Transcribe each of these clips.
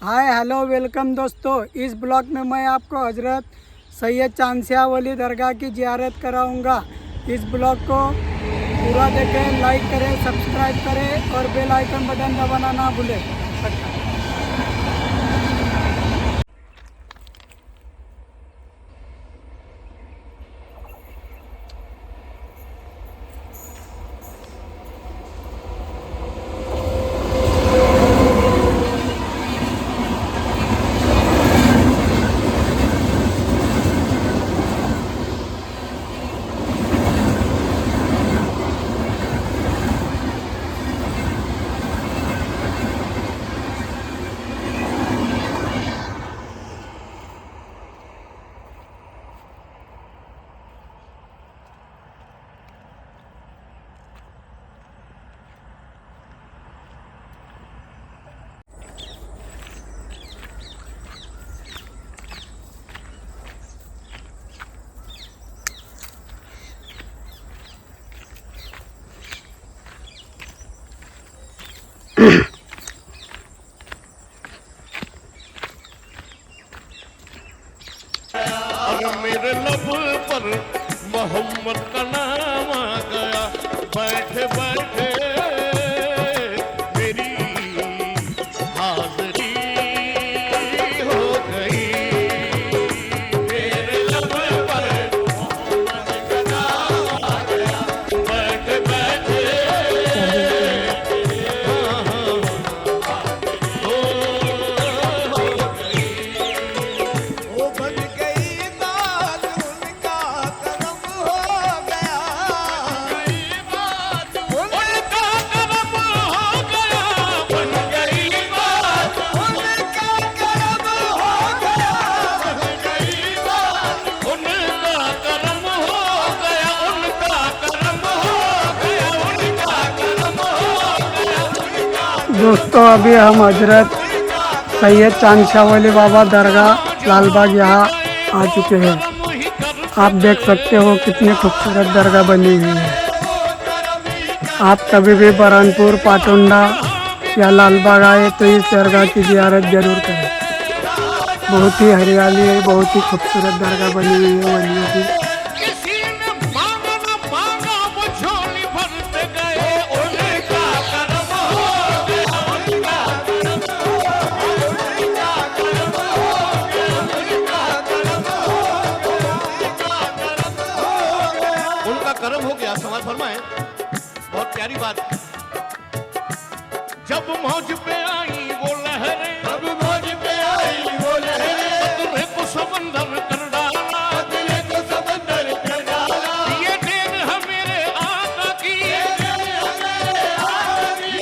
Hi hello welcome दोस्तों। इस blog में मैं आपको हजरत सैयद चांदशाह वली दरगाह की ज़ियारत कराऊंगा। इस ब्लॉग को पूरा देखें, लाइक करें, सब्सक्राइब करें और बेल आइकन बटन दबाना ना भूलें। मेरे लब पर मोहम्मद का नाम आ गया, बैठे बैठे मेरी हाज़री हो गई। मेरे लब पर मोहम्मद का नाम आ गया, बैठे बैठे दोस्तों अभी हम हजरत सैयद चांदशाह वली बाबा दरगाह लालबाग यहाँ आ चुके हैं। आप देख सकते हो कितनी खूबसूरत दरगाह बनी हुई है। आप कभी भी बरहानपुर, पाटुंडा या लालबाग आए तो इस दरगाह की ज़ियारत जरूर करें। बहुत ही हरियाली है, बहुत ही खूबसूरत दरगाह बनी हुई है वलियों की। कर्म हो गया। समाज फरमाए, बहुत प्यारी बात। जब मौज पे आई वो लहरें, जब मौज पे आई वो लहरें, तुम्हें को समंदर कर डाला, तुम्हें को समंदर कर डाला। ये देन है मेरे आका की,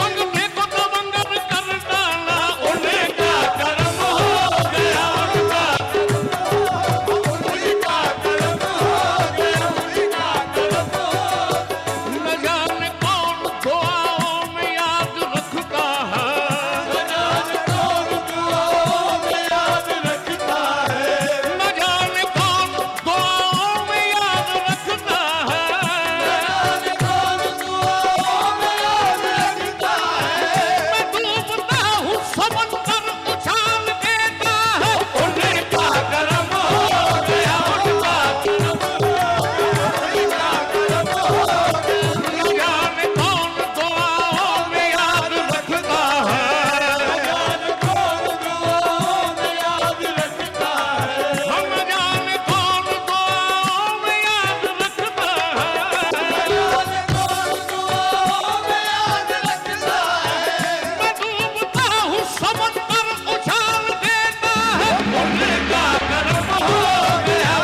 मंगते को तमंगर कर डाला। उन्हें का कर्म हो गया, उनका कर्म हो गया, उनका कर्म न जाने कौन दुआओं में याद रखता है, न जाने कौन दुआओं में याद रखता है, न जाने कौन दुआओं में याद रखता है, न जाने कौन दुआओं में याद रखता है। मैं डूबता हूँ समंदर उछाल देता है, उन्हें का कर्म हो गया, उनका कर्म हो गया, उनका कर्म हो गया। न जाने कौन दुआओं में याद रखता है, न जाने कौन दुआओं में याद रखता है, हम न जाने कौन दुआओं में याद रखता है, न जाने कौन दुआओं में याद रखता है। मैं डूबता हूँ समंदर उछाल देता है, उन्हें का कर्म हो गया,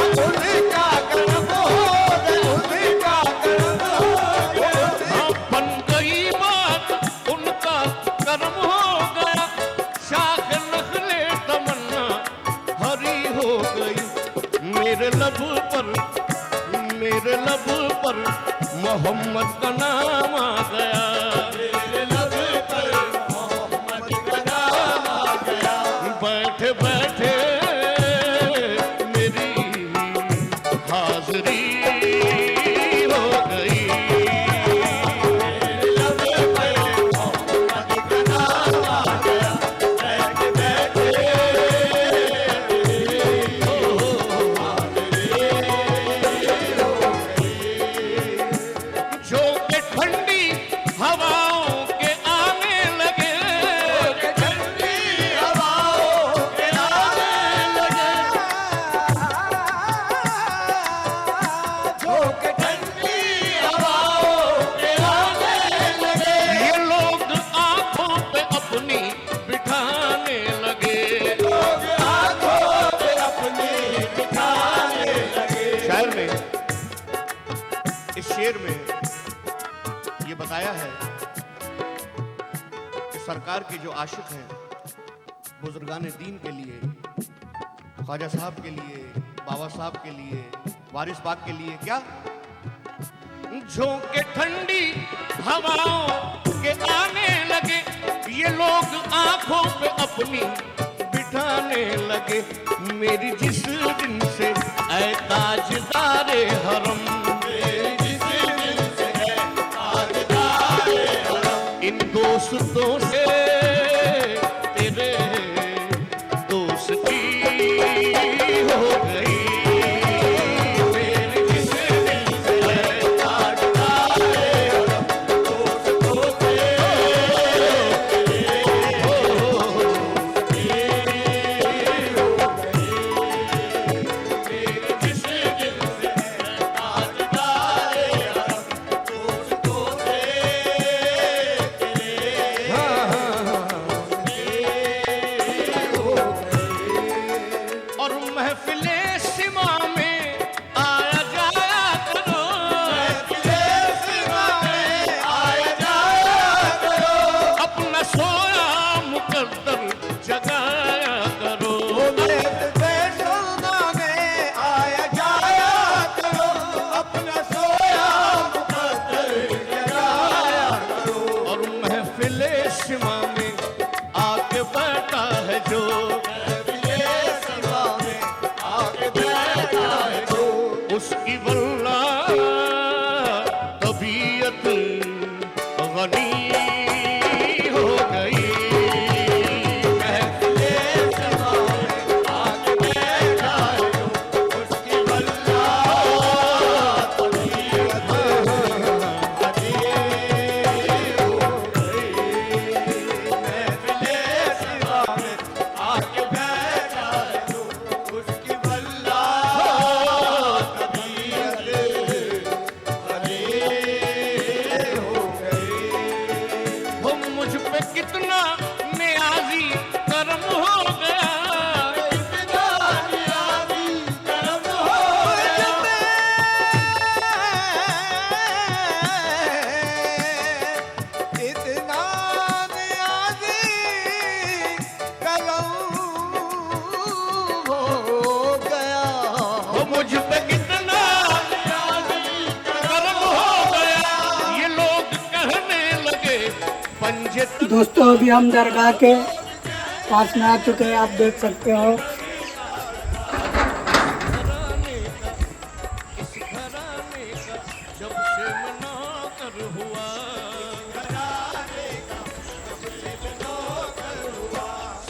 उन्हें का कर्म हो गया, उन्हें का कर्म हो गया। बन गई बात, उनका कर्म हो गया। शाख नखले तमन्ना हरी हो गई। मेरे लब पर, मेरे लब पर मोहम्मद का नाम आ गया, मेरे लब पर मोहम्मद का नाम आ गया। बैठे बैठे मेरी हाज़री हो गई। मेरे लब पर मोहम्मद का नाम आ सरकार के जो आशिक हैं, बुजुर्गान दीन के लिए, ख्वाजा साहब के लिए, बाबा साहब के लिए, वारिस बाग के लिए, क्या झोंके ठंडी हवाओं के आने लगे, ये लोग आंखों पे अपनी बिठाने लगे। मेरी जिस दिन से ऐ ताजदारे हरम, इन दोस्तों से तेरे दोस्ती हो गई। मेरी जिस दिल से ऐ ताजदारे हरम, दोस्तों से और महफिले सिमा में आया जाया करो, महफिले सिमा में आया जाया करो, अपना सोया मुकद्दर जगाया करो। महफिले सिमा में आया जाया करो, अपना सोया मुकद्दर जगाया करो। और महफिले सिमा में आके बैठा है जो, उसकी वल्लाह तबीयत गनी हो गई। महफिले समा में आके बैठा है जो, उसकी वल्लाह तबीयत गनी हो गई। महफिले समा में आके बैठा है जो, उसकी कितना नियाज़ी करम हो गया, कितना नियाज़ी करम हो गया। इतना नियाज़ी करम हो गया, वो मुझ पे कितना नियाज़ी करम हो गया। ये लोग कहने लगे पंजे। दोस्तों अभी हम दरगाह के पास में आ चुके हैं, आप देख सकते हो। जब से मना कर हुआ,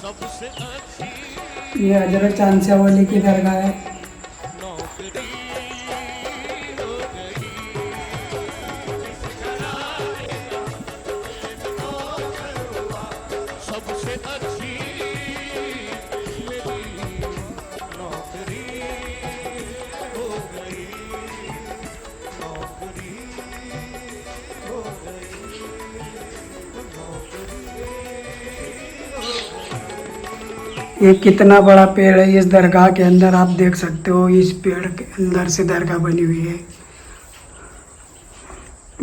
सबसे अच्छी ये हजरत चांदशाह वली की दरगाह है। नौकरी हो गई। सबसे अच्छी मेरी नौकरी हो गई, नौकरी हो गई, ये कितना बड़ा पेड़ है, इस दरगाह के अंदर आप देख सकते हो। इस पेड़ के अंदर से दरगाह बनी हुई है।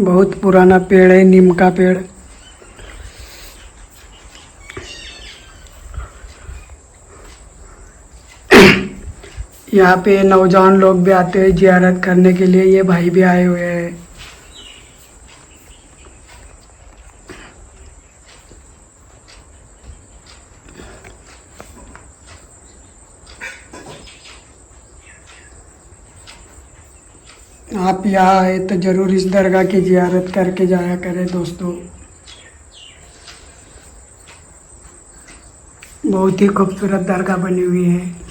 बहुत पुराना पेड़ है, नीम का पेड़। यहाँ पे नौजवान लोग भी आते हैं जियारत करने के लिए। ये भाई भी आए हुए हैं। आप यहाँ आए तो ज़रूर इस दरगाह की जियारत करके जाया करें दोस्तों। बहुत ही खूबसूरत दरगाह बनी हुई है।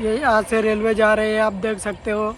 ये यहाँ से रेलवे जा रही है, आप देख सकते हो।